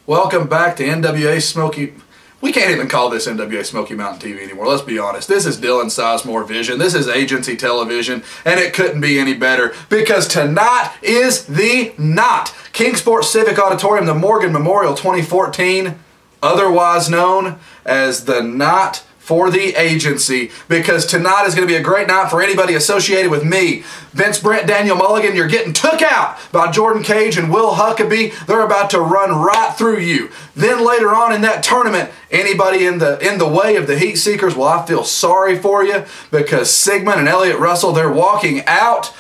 Welcome back to NWA Smoky. We can't even call this NWA Smoky Mountain TV anymore, let's be honest. This is Dylan Sizemore Vision, this is agency television, and it couldn't be any better because tonight is the night. Kingsport Civic Auditorium, the Morgan Memorial 2014, otherwise known as the night for the agency, because tonight is going to be a great night for anybody associated with me. Vince Brent, Daniel Mulligan, you're getting took out by Jordan Cage and Will Huckabee. They're about to run right through you. Then later on in that tournament, anybody in the way of the Heat Seekers, well, I feel sorry for you, because Sigmund and Elliott Russell, they're walking out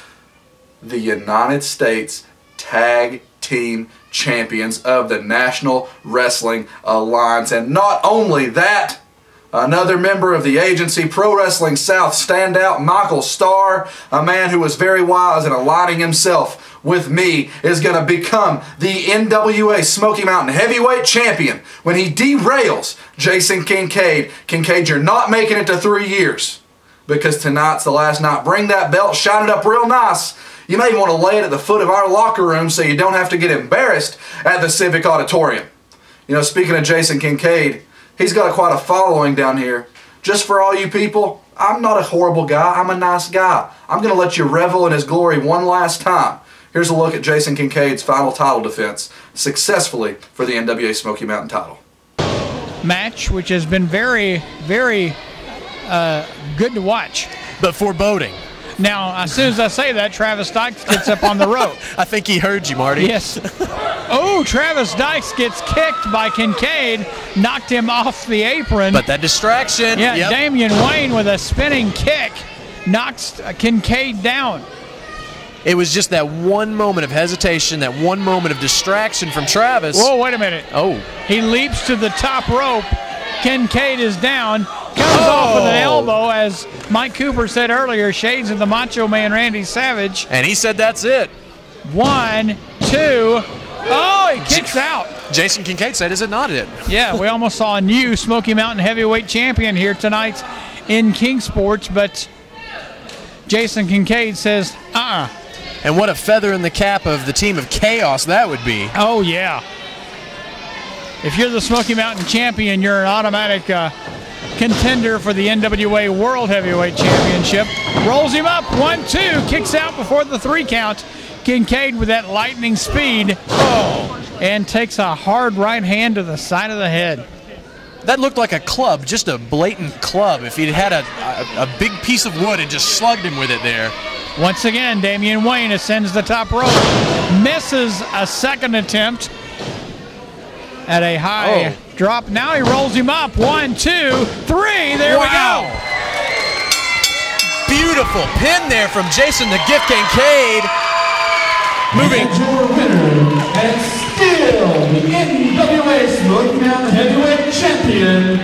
the United States Tag Team Champions of the National Wrestling Alliance. And not only that, another member of the agency, Pro Wrestling South standout Michael Starr, a man who was very wise in aligning himself with me, is going to become the NWA Smoky Mountain Heavyweight Champion when he derails Jason Kincaid. Kincaid, you're not making it to 3 years, because tonight's the last night. Bring that belt, shine it up real nice. You may want to lay it at the foot of our locker room so you don't have to get embarrassed at the Civic Auditorium. You know, speaking of Jason Kincaid, he's got quite a following down here. Just for all you people, I'm not a horrible guy. I'm a nice guy. I'm going to let you revel in his glory one last time. Here's a look at Jason Kincaid's final title defense, successfully for the NWA Smoky Mountain title. Match, which has been very, very good to watch. But foreboding. Now, as soon as I say that, Travis Dykes gets up on the rope. I think he heard you, Marty. Yes. Oh, Travis Dykes gets kicked by Kincaid, knocked him off the apron. But that distraction. Yeah, yep. Damian Wayne with a spinning kick knocks Kincaid down. It was just that one moment of hesitation, that one moment of distraction from Travis. Whoa, wait a minute. Oh. He leaps to the top rope. Kincaid is down. Comes off with an elbow, as Mike Cooper said earlier, shades of the Macho Man Randy Savage. And he said that's it. 1, 2. Oh, he kicks out. Jason Kincaid said, is it not it? Yeah, we almost saw a new Smoky Mountain Heavyweight Champion here tonight in Kingsport, but Jason Kincaid says, And what a feather in the cap of the team of Chaos that would be. Oh, yeah. If you're the Smoky Mountain Champion, you're an automatic contender for the NWA World Heavyweight Championship. Rolls him up, 1, 2, kicks out before the 3 count. Kincaid with that lightning speed, and takes a hard right hand to the side of the head. That looked like a club, just a blatant club. If he'd had a big piece of wood and just slugged him with it there. Once again, Damian Wayne ascends the top rope, misses a second attempt at a high drop. Now he rolls him up. 1, 2, 3. There we go. Beautiful pin there from Jason the Gift Kincaid. Moving. And your winner, and still the NWA Smoky Mountain Heavyweight Champion,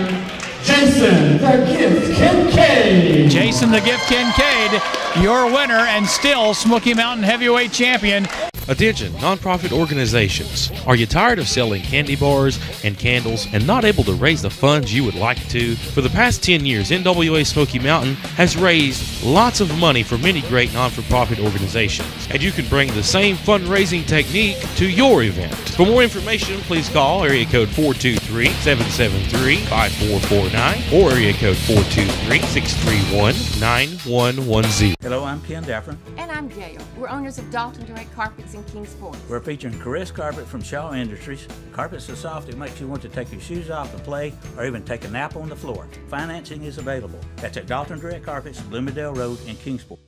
Jason the Gift Kincaid. Jason the Gift Kincaid, your winner and still Smoky Mountain Heavyweight Champion. Attention, nonprofit organizations. Are you tired of selling candy bars and candles and not able to raise the funds you would like to? For the past 10 years, NWA Smoky Mountain has raised lots of money for many great non-for-profit organizations, and you can bring the same fundraising technique to your event. For more information, please call area code 423-773-5449 or area code 423-631-9110. Hello, I'm Ken Daffron. And I'm Gail. We're owners of Dalton Direct Carpets in Kingsport. We're featuring Caress Carpet from Shaw Industries. Carpet's so soft it makes you want to take your shoes off and play, or even take a nap on the floor. Financing is available. That's at Dalton Direct Carpets, Bloomingdale Road in Kingsport.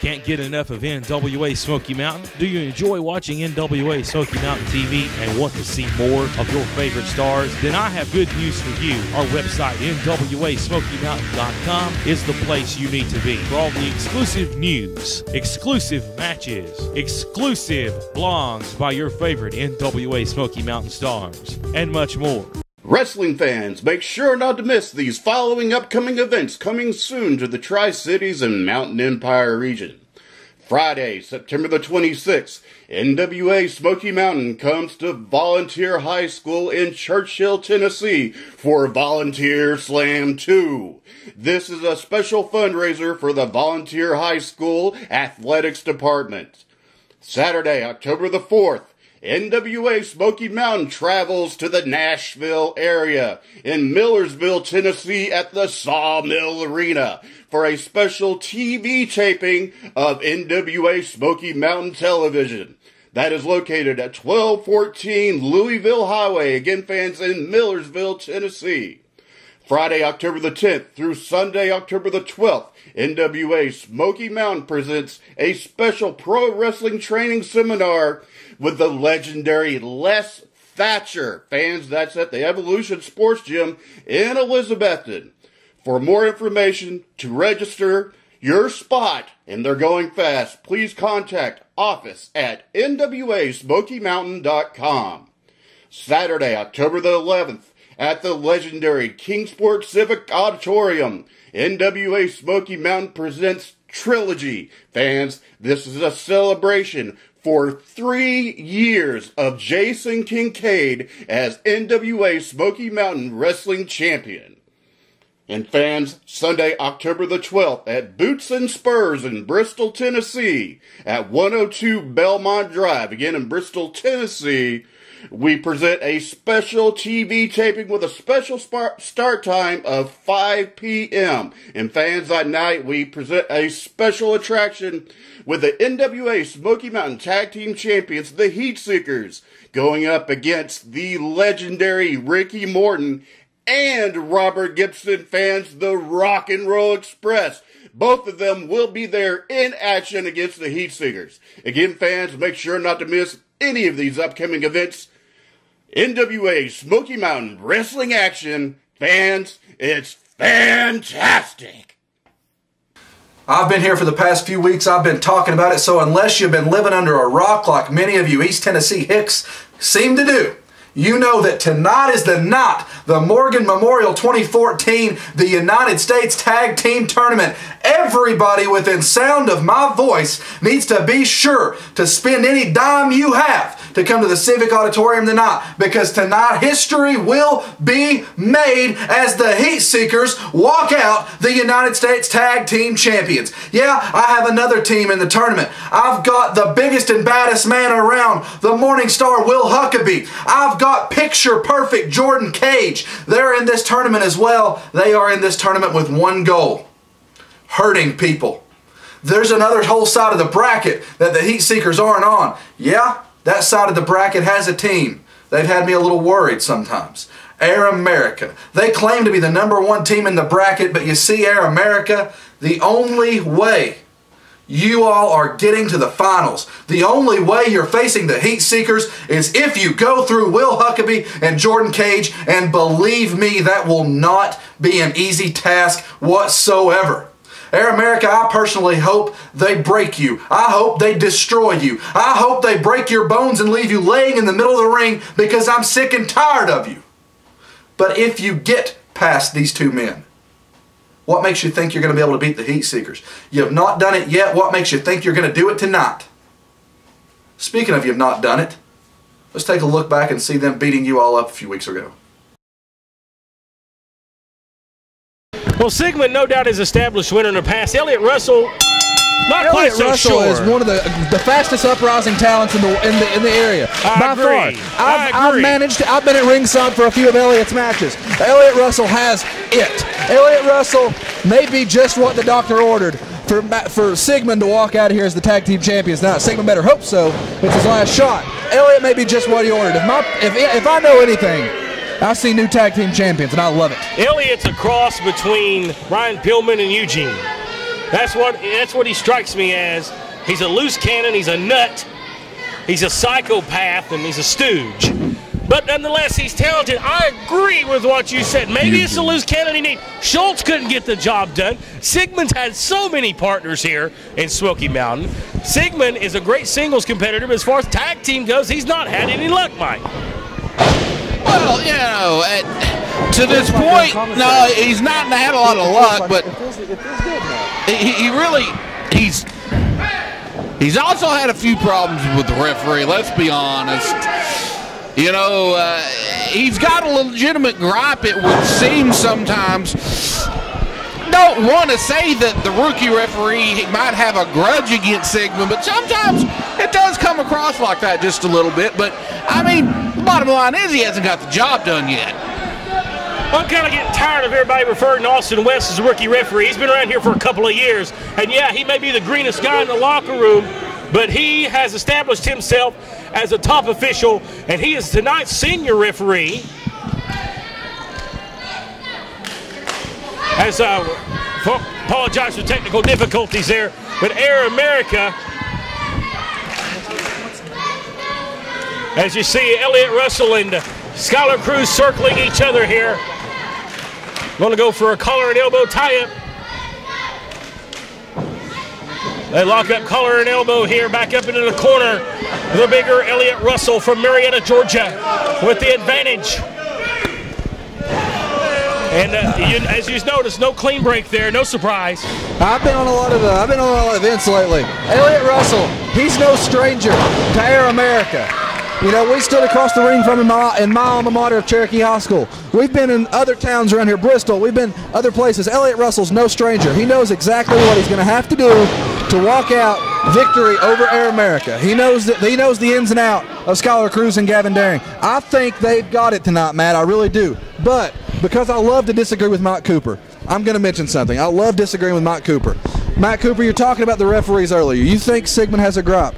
Can't get enough of NWA Smoky Mountain? Do you enjoy watching NWA Smoky Mountain TV and want to see more of your favorite stars? Then I have good news for you. Our website, NWASmokyMountain.com, is the place you need to be for all the exclusive news, exclusive matches, exclusive blogs by your favorite NWA Smoky Mountain stars, and much more. Wrestling fans, make sure not to miss these following upcoming events coming soon to the Tri-Cities and Mountain Empire region. Friday, September the 26th, NWA Smoky Mountain comes to Volunteer High School in Churchill, Tennessee for Volunteer Slam 2. This is a special fundraiser for the Volunteer High School Athletics Department. Saturday, October the 4th, NWA Smoky Mountain travels to the Nashville area in Millersville, Tennessee at the Sawmill Arena for a special TV taping of NWA Smoky Mountain Television. That is located at 1214 Louisville Highway, again fans, in Millersville, Tennessee. Friday, October the 10th through Sunday, October the 12th, NWA Smoky Mountain presents a special pro wrestling training seminar with the legendary Les Thatcher. Fans, that's at the Evolution Sports Gym in Elizabethton. For more information, to register your spot, and they're going fast, please contact office at nwasmokymountain.com. Saturday, October the 11th, at the legendary Kingsport Civic Auditorium, NWA Smoky Mountain presents Trilogy. Fans, this is a celebration for 3 years of Jason Kincaid as NWA Smoky Mountain Wrestling Champion. And fans, Sunday, October the 12th at Boots and Spurs in Bristol, Tennessee at 102 Belmont Drive, again in Bristol, Tennessee, we present a special TV taping with a special start time of 5 p.m. And fans, that night we present a special attraction with the NWA Smoky Mountain Tag Team Champions, the Heat Seekers, going up against the legendary Ricky Morton and Robert Gibson. Fans, the Rock and Roll Express. Both of them will be there in action against the Heat Seekers. Again, fans, make sure not to miss any of these upcoming events. NWA Smoky Mountain Wrestling Action. Fans, it's fantastic. I've been here for the past few weeks. I've been talking about it, so unless you've been living under a rock like many of you East Tennessee hicks seem to do, you know that tonight is the night, the Morgan Memorial 2014, the United States Tag Team Tournament. Everybody within sound of my voice needs to be sure to spend any dime you have to come to the Civic Auditorium tonight, because tonight history will be made as the Heat Seekers walk out the United States Tag Team Champions. Yeah, I have another team in the tournament. I've got the biggest and baddest man around, the Morning Star Will Huckabee. I've got picture perfect Jordan Cage. They're in this tournament as well. They are in this tournament with one goal: hurting people. There's another whole side of the bracket that the Heat Seekers aren't on. Yeah, that side of the bracket has a team. They've had me a little worried sometimes. Air America. They claim to be the #1 team in the bracket, but you see, Air America, the only way you all are getting to the finals, the only way you're facing the Heat Seekers, is if you go through Will Huckabee and Jordan Cage, and believe me, that will not be an easy task whatsoever. Air America, I personally hope they break you. I hope they destroy you. I hope they break your bones and leave you laying in the middle of the ring, because I'm sick and tired of you. But if you get past these two men, what makes you think you're going to be able to beat the Heat Seekers? You have not done it yet. What makes you think you're going to do it tonight? Speaking of you have not done it, let's take a look back and see them beating you all up a few weeks ago. Well, Sigmund no doubt has established winner in the past. Elliott Russell, not quite so Russell sure. is one of the fastest uprising talents in the area by far. I've managed. I've been at ringside for a few of Elliott's matches. Elliott Russell has it. Elliott Russell may be just what the doctor ordered for Sigmund to walk out of here as the tag team champions. Now, Sigmund better hope so. It's his last shot. Elliott may be just what he ordered. If I know anything, I see new tag team champions, and I love it. Elliott's a cross between Ryan Pillman and Eugene. That's what he strikes me as. He's a loose cannon. He's a nut. He's a psychopath, and he's a stooge. But nonetheless, he's talented. I agree with what you said. Maybe it's a loose cannon he needs. Schultz couldn't get the job done. Sigmund's had so many partners here in Smoky Mountain. Sigmund is a great singles competitor, but as far as tag team goes, he's not had any luck, Mike. Well, you know, to this point, no, he's not had a lot of luck, but he really, he's also had a few problems with the referee, let's be honest. You know, he's got a legitimate gripe, it would seem sometimes. Don't want to say that the rookie referee might have a grudge against Sigmund, but sometimes it does come across like that just a little bit. But, I mean, the bottom line is he hasn't got the job done yet. I'm kind of getting tired of everybody referring to Austin West as a rookie referee. He's been around here for a couple of years. And, yeah, he may be the greenest guy in the locker room, but he has established himself as a top official, and he is tonight's senior referee. As apologize for technical difficulties there, but Air America, as you see Elliott Russell and Skylar Cruz circling each other here. Going to go for a collar and elbow tie-up. They lock up collar and elbow here, back up into the corner. The bigger Elliott Russell from Marietta, Georgia, with the advantage. And as you notice, no clean break there, no surprise. I've been on a lot of events lately. Elliott Russell, he's no stranger to Air America. You know, we stood across the ring from him in my alma mater of Cherokee High School. We've been in other towns around here, Bristol. We've been other places. Elliott Russell's no stranger. He knows exactly what he's going to have to do to walk out victory over Air America. He knows the ins and out of Skylar Cruz and Gavin Daring. I think they've got it tonight, Matt. I really do. But because I love to disagree with Mike Cooper, I'm going to mention something. I love disagreeing with Mike Cooper. Mike Cooper, you're talking about the referees earlier. You think Sigmund has a gripe.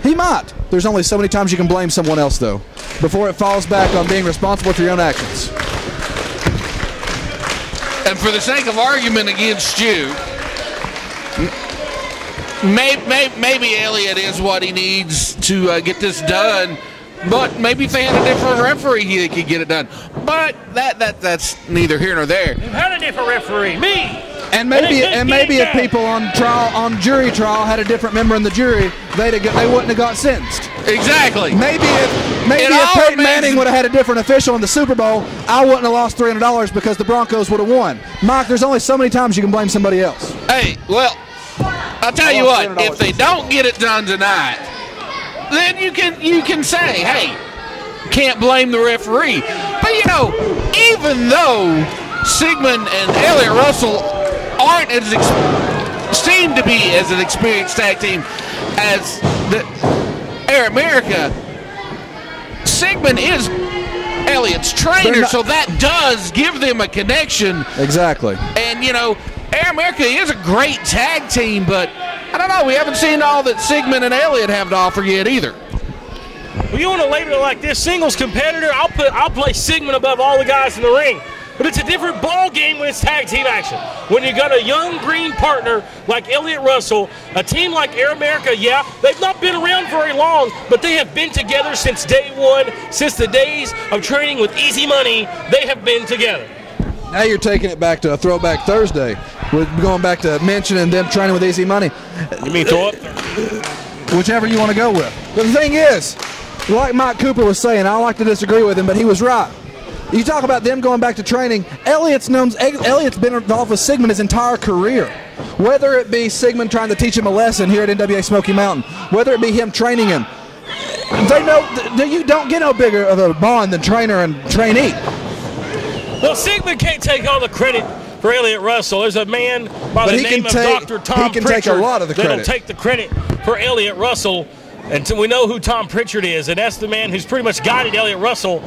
He might. There's only so many times you can blame someone else, though, before it falls back on being responsible for your own actions. And for the sake of argument against you, maybe Elliott is what he needs to get this done. But maybe if they had a different referee, he could get it done. But that's neither here nor there. You've had a different referee, me. And maybe if people on jury trial had a different member in the jury, they wouldn't have got sentenced. Exactly. Maybe if Peyton Manning would have had a different official in the Super Bowl, I wouldn't have lost $300 because the Broncos would have won. Mike, there's only so many times you can blame somebody else. Hey, well, I'll tell you what. If they don't get it done tonight, then you can say, hey, can't blame the referee. But you know, even though Sigmund and Elliott Russell aren't seem to be as an experienced tag team as the Air America, Sigmund is Elliott's trainer, so that does give them a connection. Exactly. And you know, Air America is a great tag team, but I don't know, we haven't seen all that Sigmund and Elliott have to offer yet either. Well, you want to label it like this, singles competitor, I'll play Sigmund above all the guys in the ring. But it's a different ball game when it's tag team action. When you got a young green partner like Elliott Russell, a team like Air America, yeah, they've not been around very long, but they have been together since day one, since the days of training with Easy Money, they have been together. Now you're taking it back to a Throwback Thursday. We're going back to mentioning them training with Easy Money. You mean throw up? Whichever you want to go with. But the thing is, like Mike Cooper was saying, I like to disagree with him, but he was right. You talk about them going back to training. Elliott's been involved with Sigmund his entire career. Whether it be Sigmund trying to teach him a lesson here at NWA Smoky Mountain, whether it be him training him, they know that you don't get no bigger of a bond than trainer and trainee. Well, Sigmund can't take all the credit for Elliott Russell. There's a man by the name of Dr. Tom Pritchard take a lot of the credit. that'll take the credit for Elliott Russell. And we know who Tom Pritchard is, and that's the man who's pretty much guided Elliott Russell.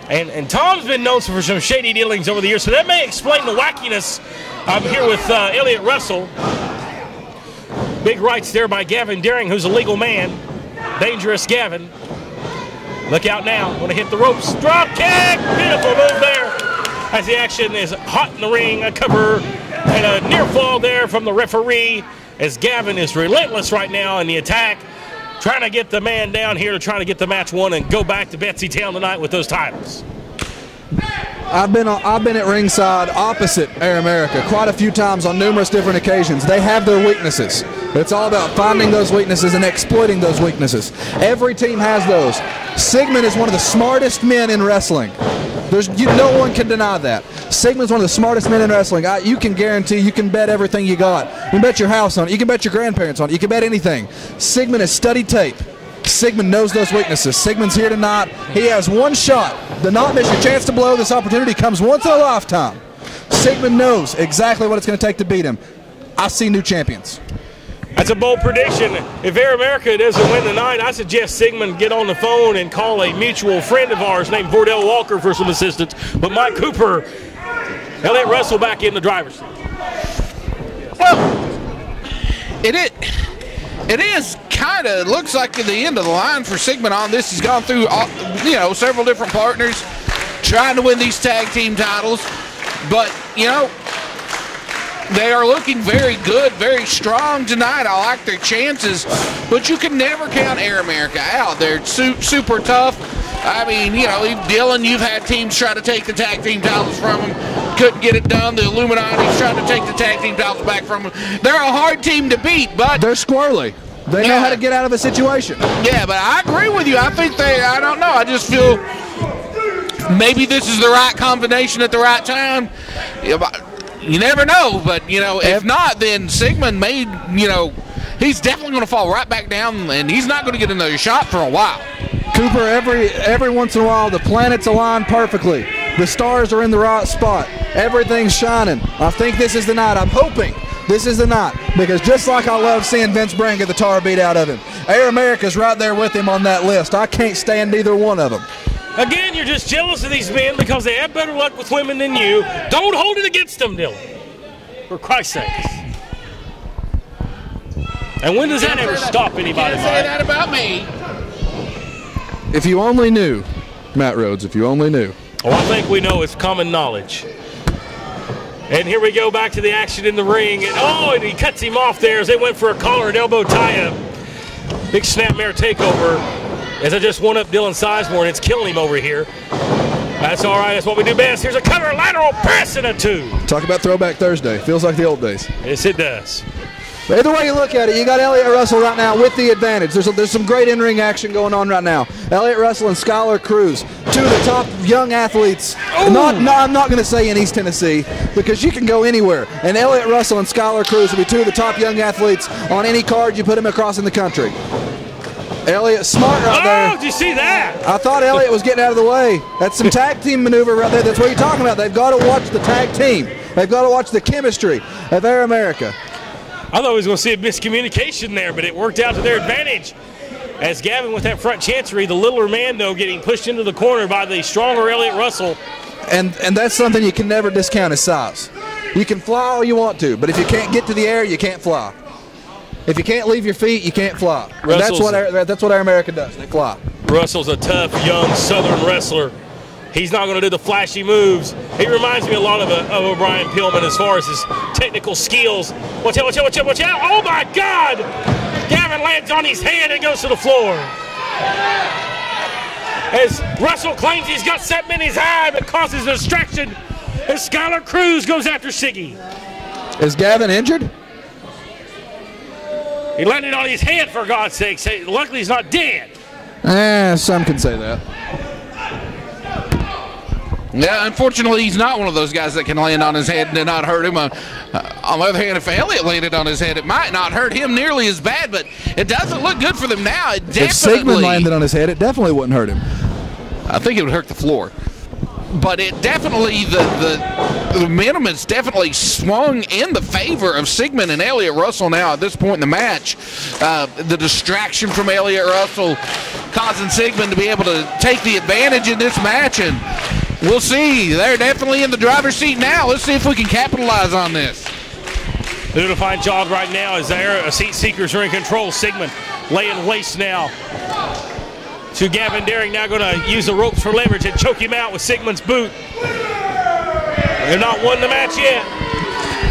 And Tom's been known for some shady dealings over the years, so that may explain the wackiness. I'm here with Elliott Russell. Big rights there by Gavin Daring, who's a legal man. Dangerous Gavin. Look out now. Going to hit the ropes. Drop kick. Beautiful move there. As the action is hot in the ring. A cover And a near fall there from the referee, as Gavin is relentless right now in the attack, trying to get the man down here to try to get the match won and go back to Betsy Town tonight with those titles. I've been at ringside opposite Air America quite a few times on numerous different occasions. They have their weaknesses. It's all about finding those weaknesses and exploiting those weaknesses. Every team has those. Sigmund is one of the smartest men in wrestling. No one can deny that. Sigmund's one of the smartest men in wrestling. You can guarantee, you can bet everything you got. You can bet your house on it. You can bet your grandparents on it. You can bet anything. Sigmund has studied tape. Sigmund knows those weaknesses. Sigmund's here tonight. He has one shot. Do not miss your chance to blow. This opportunity comes once in a lifetime. Sigmund knows exactly what it's going to take to beat him. I see new champions. That's a bold prediction. If Air America doesn't win tonight, I suggest Sigmund get on the phone and call a mutual friend of ours named Vordell Walker for some assistance. But Mike Cooper, Elliott Russell back in the driver's seat. Well, it is kind of looks like the end of the line for Sigmund on this. He's gone through several different partners trying to win these tag team titles, but they are looking very good, very strong tonight. I like their chances, but you can never count Air America out. They're super tough. I mean, Dylan, you've had teams try to take the tag team titles from them. Couldn't get it done. The Illuminati's trying to take the tag team titles back from them. They're a hard team to beat, but they're squirrely. They know how to get out of a situation. Yeah, but I agree with you. I think I don't know. I just feel maybe this is the right combination at the right time. You never know, but, if not, then Sigmund he's definitely going to fall right back down, and he's not going to get another shot for a while. Cooper, every once in a while, the planets align perfectly. The stars are in the right spot. Everything's shining. I think this is the night. I'm hoping this is the night, because just like I love seeing Vince Brand get the tar beat out of him, Air America's right there with him on that list. I can't stand either one of them. Again, you're just jealous of these men because they have better luck with women than you. Don't hold it against them, Dylan. For Christ's sakes. And when does that ever stop anybody? Say that about me. If you only knew, Matt Rhodes, if you only knew. Oh, I think we know. It's common knowledge. And here we go back to the action in the ring. And he cuts him off there as they went for a collar and elbow tie-up. Big snapmare takeover. As I just one up Dylan Sizemore, and it's killing him over here. That's all right. That's what we do best. Here's a cover, lateral press, and a 2. Talk about Throwback Thursday. Feels like the old days. Yes, it does. But either way you look at it, you got Elliott Russell right now with the advantage. There's some great in-ring action going on right now. Elliott Russell and Skylar Cruz, two of the top young athletes. I'm not going to say in East Tennessee, because you can go anywhere. And Elliott Russell and Skylar Cruz will be two of the top young athletes on any card you put them across in the country. Elliott smart right there. Oh, did you see that? I thought Elliott was getting out of the way. That's some tag team maneuver right there. That's what you're talking about. They've got to watch the tag team. They've got to watch the chemistry of Air America. I thought we was going to see a miscommunication there, but it worked out to their advantage. As Gavin with that front chancery, the littler man, though, getting pushed into the corner by the stronger Elliott Russell. And that's something you can never discount, his size. You can fly all you want to, but if you can't get to the air, you can't fly. If you can't leave your feet, you can't fly. That's what Air America does. They fly. Russell's a tough, young Southern wrestler. He's not going to do the flashy moves. He reminds me a lot of O'Brien Pillman as far as his technical skills. Watch out, watch out, watch out, watch out. Oh, my God. Gavin lands on his hand and goes to the floor. As Russell claims he's got something in his eye that causes a distraction, as Skylar Cruz goes after Siggy. Is Gavin injured? He landed on his head, for God's sake. Luckily, he's not dead. Some can say that. Yeah, unfortunately, he's not one of those guys that can land on his head and not hurt him. On the other hand, if Elliott landed on his head, it might not hurt him nearly as bad, but it doesn't look good for them now. If Sigmund landed on his head, it definitely wouldn't hurt him. I think it would hurt the floor. But it definitely, the minimum has definitely swung in the favor of Sigmund and Elliott Russell now at this point in the match. The distraction from Elliott Russell causing Sigmund to be able to take the advantage in this match, and we'll see. They're definitely in the driver's seat now. Let's see if we can capitalize on this. Doing a fine job right now as their seat seekers are in control. Sigmund laying waste now to Gavin Daring, now going to use the ropes for leverage and choke him out with Sigmund's boot. They're not won the match yet.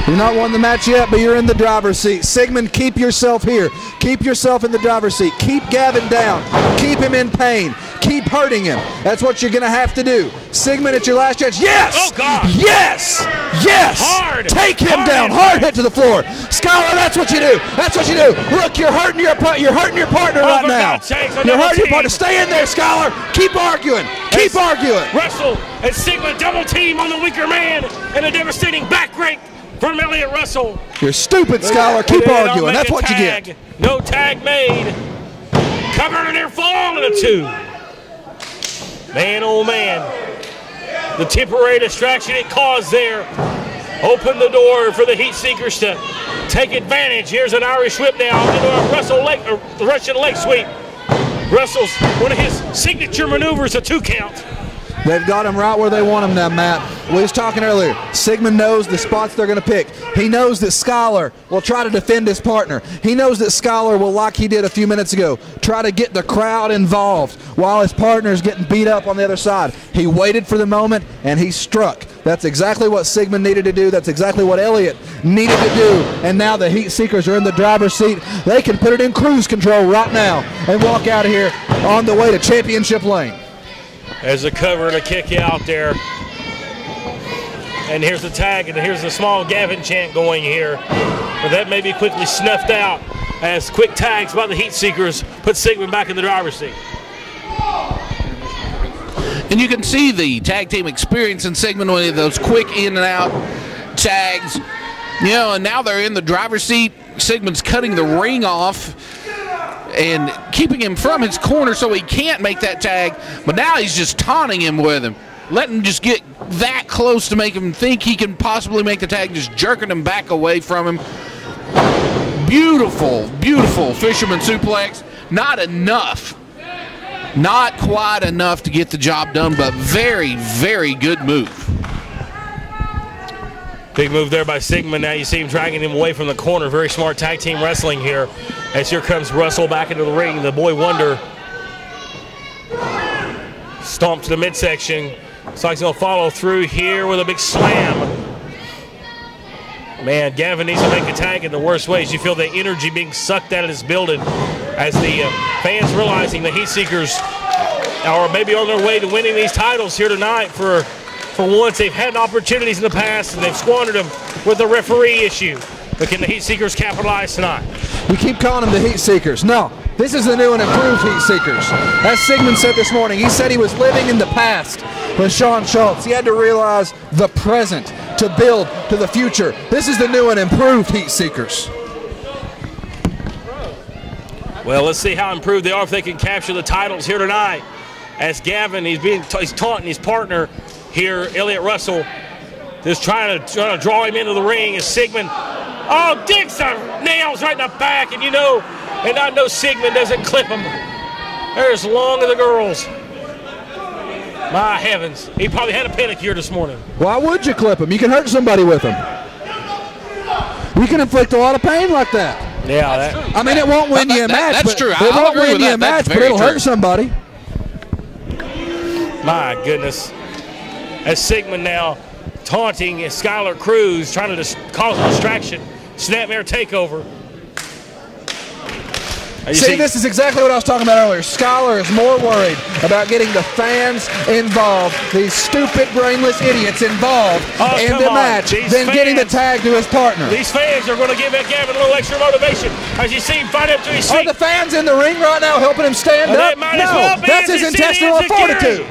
You're not won the match yet, but you're in the driver's seat. Sigmund, keep yourself here. Keep yourself in the driver's seat. Keep Gavin down. Keep him in pain. Keep hurting him. That's what you're going to have to do. Sigmund, it's your last chance. Yes! Oh, God! Yes! Yes! Hard! Take him Hard down. impact. Hard hit to the floor. Skylar, that's what you do. That's what you do. Look, you're hurting your partner right for now. God's sakes, You're hurting your partner. Stay in there, Skylar. Keep arguing. Keep arguing. Russell and Sigmund double team on the weaker man and a devastating back rake from Elliott Russell. You're stupid, Skylar. Keep arguing. That's what you get. No tag made. Covered in their fall and a 2. Man, oh man. The temporary distraction it caused there opened the door for the Heat Seekers to take advantage. Here's an Irish whip now into a Russian leg sweep. Russell's one of his signature maneuvers, a 2 count. They've got him right where they want him now, Matt. We was talking earlier. Sigmund knows the spots they're going to pick. He knows that Skylar will try to defend his partner. He knows that Skylar will, like he did a few minutes ago, try to get the crowd involved while his partner's getting beat up on the other side. He waited for the moment, and he struck. That's exactly what Sigmund needed to do. That's exactly what Elliott needed to do. And now the Heat Seekers are in the driver's seat. They can put it in cruise control right now and walk out of here on the way to championship lane. There's a cover and a kick out there. And here's the tag, and here's the small Gavin chant going here. But that may be quickly snuffed out as quick tags by the Heat Seekers put Sigmund back in the driver's seat. And you can see the tag team experience in Sigmund with those quick in and out tags. You know, and now they're in the driver's seat. Sigmund's cutting the ring off and keeping him from his corner so he can't make that tag. But now he's just taunting him with him. Letting him just get that close to make him think he can possibly make the tag, just jerking him back away from him. Beautiful, beautiful fisherman suplex. Not enough. Not quite enough to get the job done, but very, very good move. Big move there by Sigmund. Now you see him dragging him away from the corner. Very smart tag team wrestling here. As here comes Russell back into the ring. The Boy Wonder stomped to the midsection. Looks like he's going to follow through here with a big slam. Man, Gavin needs to make a tag in the worst ways. You feel the energy being sucked out of this building as the fans realizing the Heat Seekers are maybe on their way to winning these titles here tonight. For once, they've had opportunities in the past and they've squandered them with the referee issue. But can the Heat Seekers capitalize tonight? We keep calling them the Heat Seekers. No, this is the new and improved Heat Seekers. As Sigmund said this morning, he said he was living in the past with Sean Schultz. He had to realize the present to build to the future. This is the new and improved Heat Seekers. Well, let's see how improved they are if they can capture the titles here tonight. As Gavin, he's taunting his partner here, Elliott Russell, just trying to draw him into the ring. As Sigmund, digs the nails right in the back, and I know Sigmund doesn't clip him. They're as long as the girls. My heavens, he probably had a panic here this morning. Why would you clip him? You can hurt somebody with them. You can inflict a lot of pain like that. Yeah, I mean, it won't win you a match. That's true. It won't win you a match, but it'll hurt somebody. My goodness. As Sigmund now taunting Skylar Cruz, trying to cause a distraction. Snapmare takeover. See, this is exactly what I was talking about earlier. Skylar is more worried about getting the fans involved, these stupid, brainless idiots involved in the match, than getting the tag to his partner. These fans are going to give Gavin a little extra motivation as you see him fight up to his feet. Are the fans in the ring right now helping him stand up? No, that's his intestinal fortitude.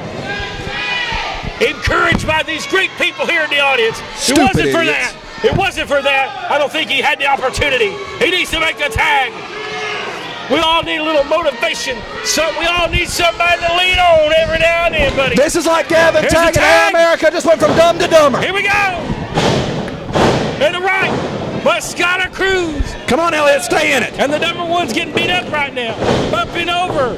Encouraged by these great people here in the audience. Stupid it wasn't idiots. for that. It wasn't for that. I don't think he had the opportunity. He needs to make the tag. We all need a little motivation. So we all need somebody to lean on every now and then, buddy. This is like Gavin tagging America just went from dumb to dumber. Here we go. And the right, but Skylar Cruz. Come on, Elliott, stay in it. And the number one's getting beat up right now, bumping over.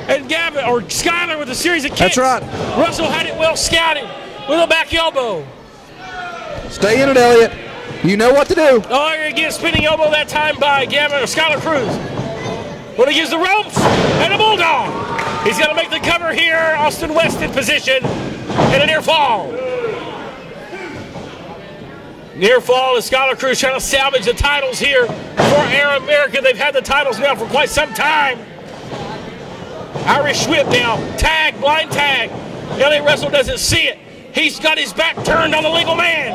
And Gavin, or Skylar with a series of kicks. That's right. Russell had it well scouted with a back elbow. Stay in it, Elliott. You know what to do. Oh, you're going to get a spinning elbow that time by Gavin or Skylar Cruz. When he gives the ropes and a bulldog. He's going to make the cover here. Austin West in position and a near fall. Near fall, the Scholar Crew's trying to salvage the titles here for Air America. They've had the titles now for quite some time. Irish whip now. Tag, blind tag. Elliott Russell doesn't see it. He's got his back turned on the legal man.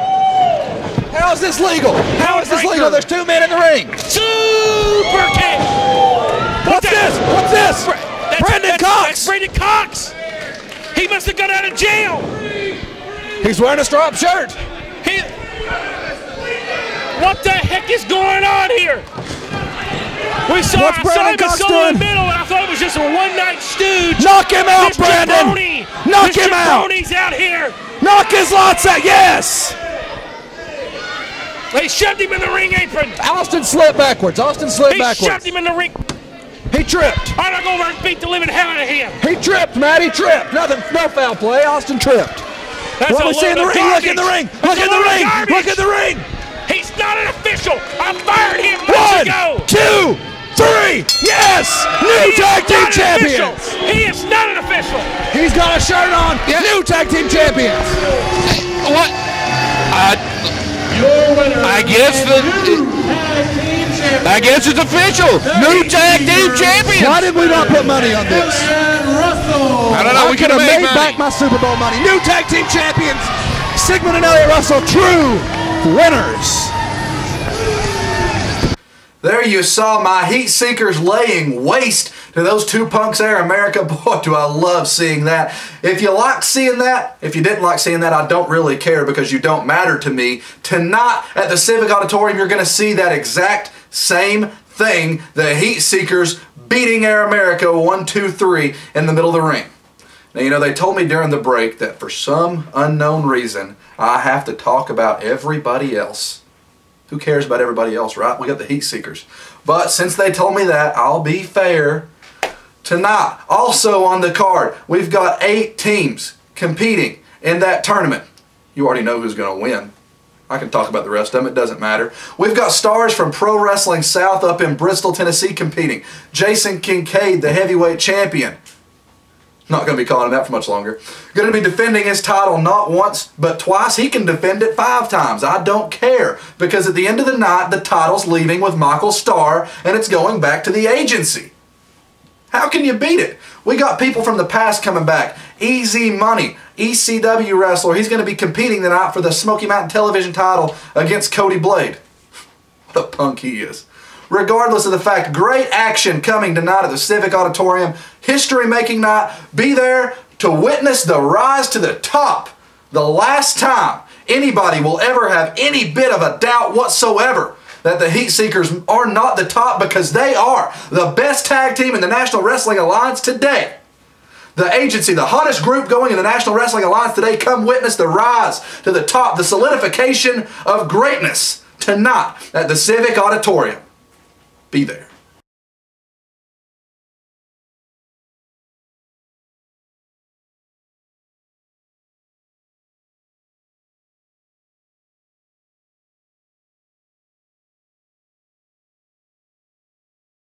How is this legal? How is this legal? There's 2 men in the ring. Super kick. What's this? What's this? Brandon Cox. That's Brandon Cox. He must have got out of jail. He's wearing a striped shirt. What the heck is going on here? I saw him in the middle, and I thought it was just a one-night stooge. Knock him out, Brandon! Knock him out! Jabroni's out here. Knock his lots out, yes! They shoved him in the ring apron. Austin slipped backwards. Austin slipped backwards. He shoved him in the ring. He tripped. I'm going to go over and beat the living hell out of him. He tripped, Matt. He tripped. Nothing. No foul play. Austin tripped. That's what we see in the ring. Look in the ring. Look in the ring. Look in the ring. He's not an official. I fired him months ago. 1, 2, 3. Yes. New tag team champions. He is not an official. He's got a shirt on. Yeah. New tag team champions. What? I guess it's official. New tag team champions. Why did we not put money on this? I don't know. I could have made back my Super Bowl money. New tag team champions. Sigmund and Elliott Russell, true winners. There you saw my Heat Seekers laying waste to those 2 punks Air America. Boy, do I love seeing that. If you like seeing that, if you didn't like seeing that, I don't really care because you don't matter to me. Tonight at the Civic Auditorium, you're going to see that exact same thing. The Heat Seekers beating Air America 1, 2, 3 in the middle of the ring. Now, you know, they told me during the break that for some unknown reason, I have to talk about everybody else. Who cares about everybody else, right? We got the Heat Seekers. But since they told me that, I'll be fair. Tonight, also on the card, we've got 8 teams competing in that tournament. You already know who's going to win. I can talk about the rest of them. It doesn't matter. We've got stars from Pro Wrestling South up in Bristol, Tennessee competing. Jason Kincaid, the heavyweight champion. Not going to be calling him out for much longer. Going to be defending his title not once, but twice. He can defend it 5 times. I don't care. Because at the end of the night, the title's leaving with Michael Starr, and it's going back to the agency. How can you beat it? We got people from the past coming back. Easy Money, ECW wrestler. He's going to be competing tonight for the Smoky Mountain Television title against Cody Blade. What a punk he is. Regardless of the fact, great action coming tonight at the Civic Auditorium. History-making night. Be there to witness the rise to the top. The last time anybody will ever have any bit of a doubt whatsoever that the Heat Seekers are not the top, because they are the best tag team in the National Wrestling Alliance today. The agency, the hottest group going in the National Wrestling Alliance today. Come witness the rise to the top, the solidification of greatness tonight at the Civic Auditorium. Be there.